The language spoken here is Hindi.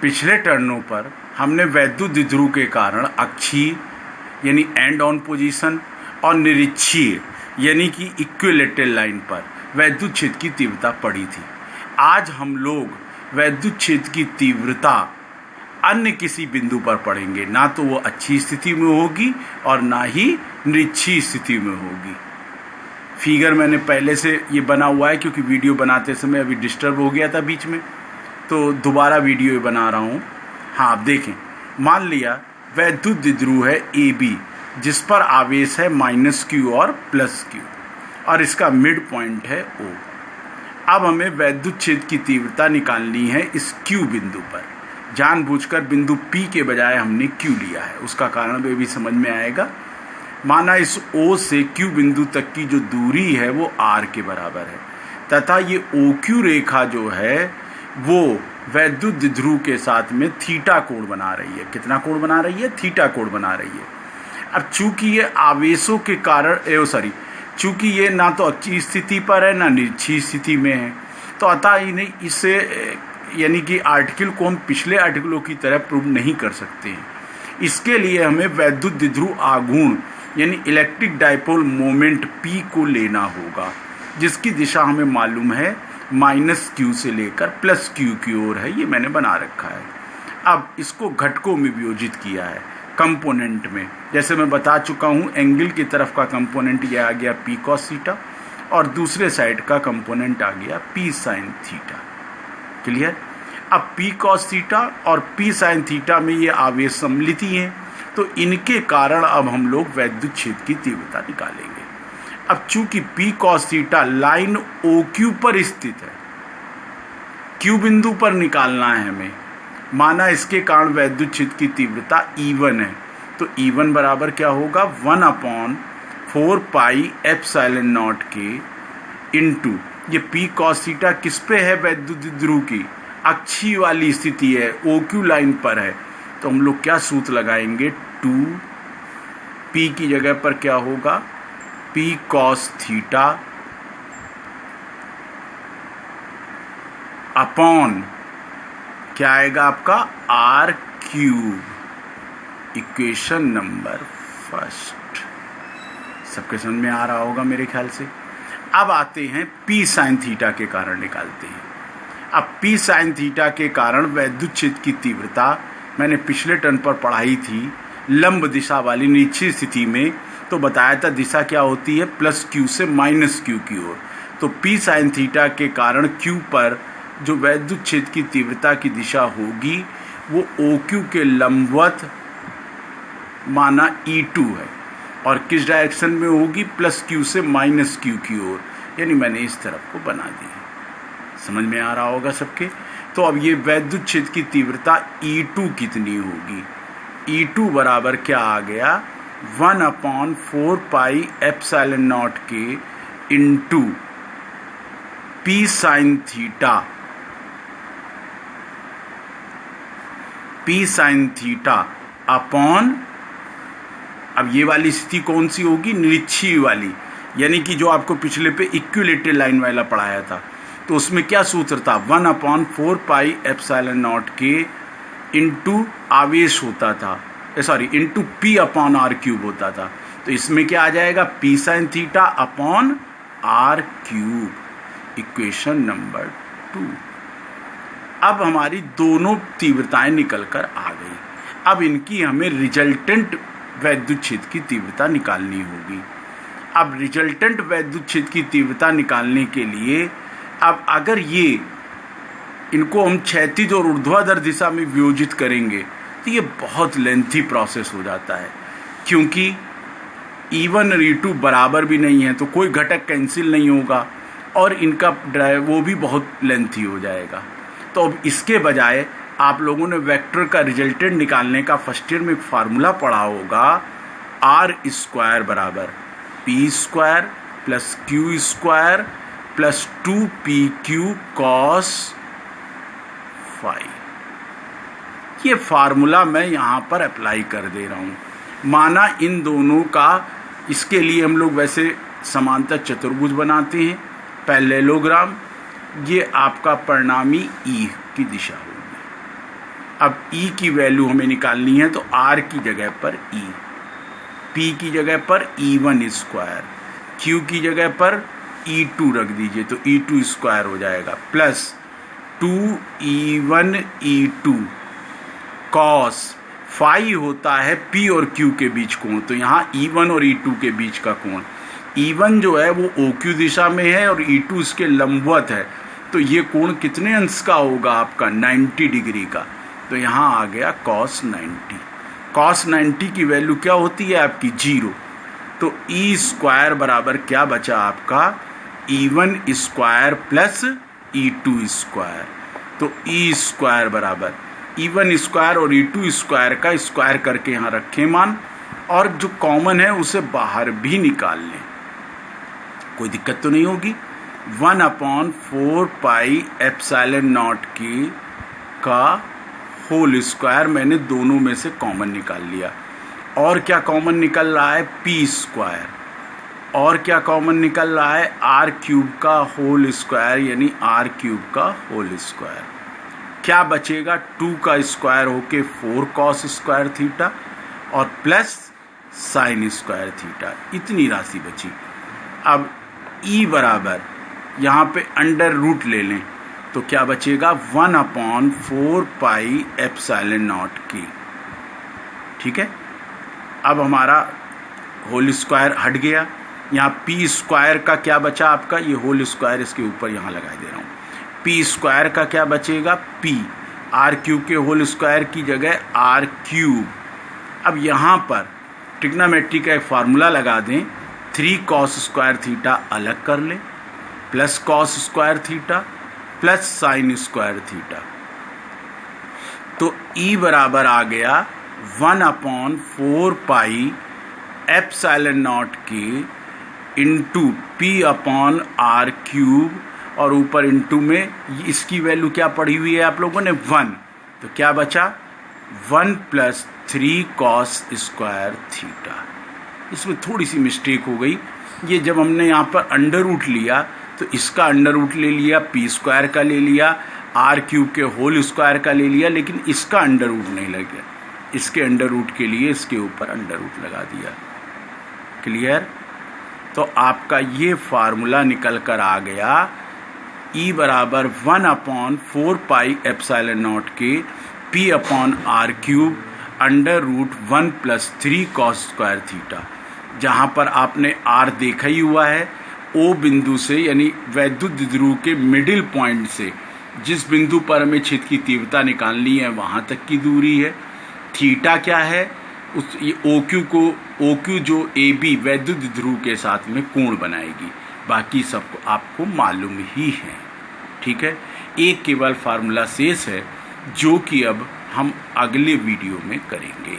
पिछले टर्नों पर हमने वैद्युत द्विध्रुव के कारण अक्षीय यानी एंड ऑन पोजीशन और निरक्षीय यानी कि इक्विलेटरल लाइन पर वैद्युत क्षेत्र की तीव्रता पढ़ी थी। आज हम लोग वैद्युत क्षेत्र की तीव्रता अन्य किसी बिंदु पर पढ़ेंगे, ना तो वो अच्छी स्थिति में होगी और ना ही निरक्षीय स्थिति में होगी। फिगर मैंने पहले से ये बना हुआ है क्योंकि वीडियो बनाते समय अभी डिस्टर्ब हो गया था बीच में, तो दोबारा वीडियो बना रहा हूँ। हाँ, आप देखें, मान लिया वैद्युत द्विध्रुव है AB जिस पर आवेश है -Q और +Q और इसका मिड पॉइंट है O। अब हमें वैद्युत क्षेत्र की तीव्रता निकालनी है इस Q बिंदु पर। जानबूझकर बिंदु P के बजाय हमने Q लिया है, उसका कारण भी समझ में आएगा। माना इस O से Q बिंदु तक की जो दूरी है वो R के बराबर है तथा ये OQ रेखा जो है वो वैद्युत द्विध्रुव के साथ में थीटा कोण बना रही है। कितना कोण बना रही है? थीटा कोण बना रही है। अब चूंकि ये आवेशों के कारण चूंकि ये ना तो अच्छी स्थिति पर है ना निरक्षीय स्थिति में है, तो अतः इन्हें इसे यानी कि आर्टिकल को हम पिछले आर्टिकलों की तरह प्रूव नहीं कर सकते हैं। इसके लिए हमें वैद्युत द्विध्रुव आघूर्ण यानी इलेक्ट्रिक डाइपोल मोमेंट P को लेना होगा, जिसकी दिशा हमें मालूम है -Q से लेकर +Q की ओर है। ये मैंने बना रखा है। अब इसको घटकों में वियोजित किया है कंपोनेंट में। जैसे मैं बता चुका हूँ, एंगल की तरफ का कंपोनेंट ये आ गया P cos थीटा और दूसरे साइड का कंपोनेंट आ गया P sin थीटा। क्लियर? अब P cos थीटा और P sin थीटा में ये आवेश सम्मिलित ही हैं, तो इनके कारण अब हम लोग वैद्युत क्षेत्र की तीव्रता निकालेंगे। अब चूंकि P cos theta line OQ पर स्थित है, Q बिंदु पर निकालना है हमें, माना इसके कारण वैद्युत क्षेत्र की तीव्रता E1 है, तो E1 बराबर क्या होगा? 1/4 पाई एप्सिलॉन नॉट के इंटू ये P cos थीटा किस पे है? वैद्युत द्विध्रुव की अक्षीय वाली स्थिति है, OQ लाइन पर है, तो हम लोग क्या सूत्र लगाएंगे? 2P की जगह पर क्या होगा? P cos थीटा अपॉन क्या आएगा आपका? R⁴। Equation number first. सबके समझ में आ रहा होगा मेरे ख्याल से। अब आते हैं P sin थीटा के कारण निकालते हैं। अब P sin थीटा के कारण वैद्युत क्षेत्र की तीव्रता मैंने पिछले टर्न पर पढ़ाई थी, लंब दिशा वाली निश्चित स्थिति में, तो बताया था दिशा क्या होती है? +Q से -Q की ओर। तो P sin थीटा के कारण Q पर जो वैद्युत क्षेत्र की तीव्रता की दिशा होगी वो OQ के लंबवत माना E2 है और किस डायरेक्शन में होगी? +Q से -Q की ओर, यानी मैंने इस तरफ को बना दी। समझ में आ रहा होगा सबके? तो अब ये वैद्युत क्षेत्र की तीव्रता E2 कितनी होगी? E2 बराबर क्या आ गया? 1/4 पाई एप्सिलॉन नॉट के into P sin theta, P sin theta upon, अब ये वाली स्थिति कौन सी होगी? निरक्षीय वाली, यानी कि जो आपको पिछले पे इक्विलेटरल लाइन वाला पढ़ाया था, तो उसमें क्या सूत्र था? 1/4 पाई एप्सिलॉन नॉट के इंटू आवेश होता था, इंटू P/R³ होता था। तो इसमें क्या आ जाएगा? P sin theta upon R³। Equation number 2। अब हमारी दोनों तीव्रताएं निकल कर आ गई। अब इनकी हमें रिजल्टेंट वैद्युत क्षेत्र की तीव्रता निकालनी होगी। अब रिजल्टेंट वैद्युत क्षेत्र की तीव्रता निकालने के लिए अब अगर ये इनको हम क्षैतिज और ऊर्ध्वाधर दिशा में वियोजित करेंगे तो ये बहुत लेंथी प्रोसेस हो जाता है, क्योंकि E1 और E2 बराबर भी नहीं है तो कोई घटक कैंसिल नहीं होगा और इनका ड्राइव वो भी बहुत लेंथी हो जाएगा। तो अब इसके बजाय आप लोगों ने वेक्टर का रिजल्टेंट निकालने का फर्स्ट ईयर में एक फार्मूला पढ़ा होगा, R² बराबर P² + Q² + 2PQ cos phi। ये फार्मूला मैं यहाँ पर अप्लाई कर दे रहा हूँ। माना इन दोनों का, इसके लिए हम लोग वैसे समांतर चतुर्भुज बनाते हैं, पैरेललोग्राम, ये आपका परिणामी E की दिशा होगी। अब E की वैल्यू हमें निकालनी है, तो R की जगह पर E, P की जगह पर E1 स्क्वायर, Q की जगह पर E2 रख दीजिए तो E2 स्क्वायर हो जाएगा, plus 2E1 E2 cos phi होता है P और Q के बीच कोण, तो यहाँ E1 और E2 के बीच का कोण, E1 जो है वो OQ दिशा में है और E2 इसके लंबवत है, तो ये कोण कितने अंश का होगा आपका, 90 डिग्री का। तो यहाँ आ गया cos 90। cos 90 की वैल्यू क्या होती है आपकी, 0। तो E स्क्वायर बराबर क्या बचा आपका, E1 square plus E2 square. तो E स्क्वायर बराबर E1 स्क्वायर और E2 स्क्वायर का स्क्वायर करके यहाँ रखें मान, और जो कॉमन है उसे बाहर भी निकाल लें, कोई दिक्कत तो नहीं होगी। 1/4 पाई एप्सिलॉन नॉट की का होल स्क्वायर मैंने दोनों में से कॉमन निकाल लिया। और क्या कॉमन निकल रहा है, P स्क्वायर, और क्या कॉमन निकल रहा है, R क्यूब का होल स्क्वायर, यानी R क्यूब का होल स्क्वायर। क्या बचेगा, 2 का स्क्वायर होके 4 cos स्क्वायर थीटा और प्लस साइन स्क्वायर थीटा, इतनी राशि बची। अब E बराबर यहाँ पे अंडर रूट ले लें तो क्या बचेगा, 1/4 पाई एप्सिलॉन नॉट की। ठीक है, अब हमारा होल स्क्वायर हट गया। यहाँ P स्क्वायर का क्या बचा आपका, ये होल स्क्वायर इसके ऊपर यहाँ लगा दे रहा हूँ। P स्क्वायर का क्या बचेगा, P R क्यूब के होल स्क्वायर की जगह R क्यूब। अब यहाँ पर ट्रिग्नोमेट्री का एक फार्मूला लगा दें, 3 cos स्क्वायर थीटा अलग कर लें, plus cos square theta plus sine square theta. तो E बराबर आ गया 1/4 पाई एप्सिलॉन नॉट के इंटू P/R क्यूब, और ऊपर इंटू में इसकी वैल्यू क्या पढ़ी हुई है आप लोगों ने, 1, तो क्या बचा, 1 + 3 cos स्क्वायर थीटा। इसमें थोड़ी सी मिस्टेक हो गई, ये जब हमने यहाँ पर अंडर रूट लिया तो इसका अंडर रूट ले लिया, P स्क्वायर का ले लिया, R क्यूब के होल स्क्वायर का ले लिया, लेकिन इसका अंडर रूट नहीं लगा, इसके अंडर रूट के लिए इसके ऊपर अंडर रूट लगा दिया। क्लियर? तो आपका ये फार्मूला निकल कर आ गया, E बराबर 1/4 पाई एप्सिलॉन नॉट के P/R cube under root 1 + 3 cos square theta. जहाँ पर आपने R देखा ही हुआ है, O बिंदु से यानी वैद्युत द्विध्रुव के मिडिल पॉइंट से जिस बिंदु पर हमें छेद की तीव्रता निकालनी है वहाँ तक की दूरी है। थीटा क्या है, उस OQ जो AB वैद्युत द्विध्रुव के साथ में कोण बनाएगी, बाकी सब आपको मालूम ही है। ठीक है, एक केवल फार्मूला शेष है जो कि अब हम अगले वीडियो में करेंगे।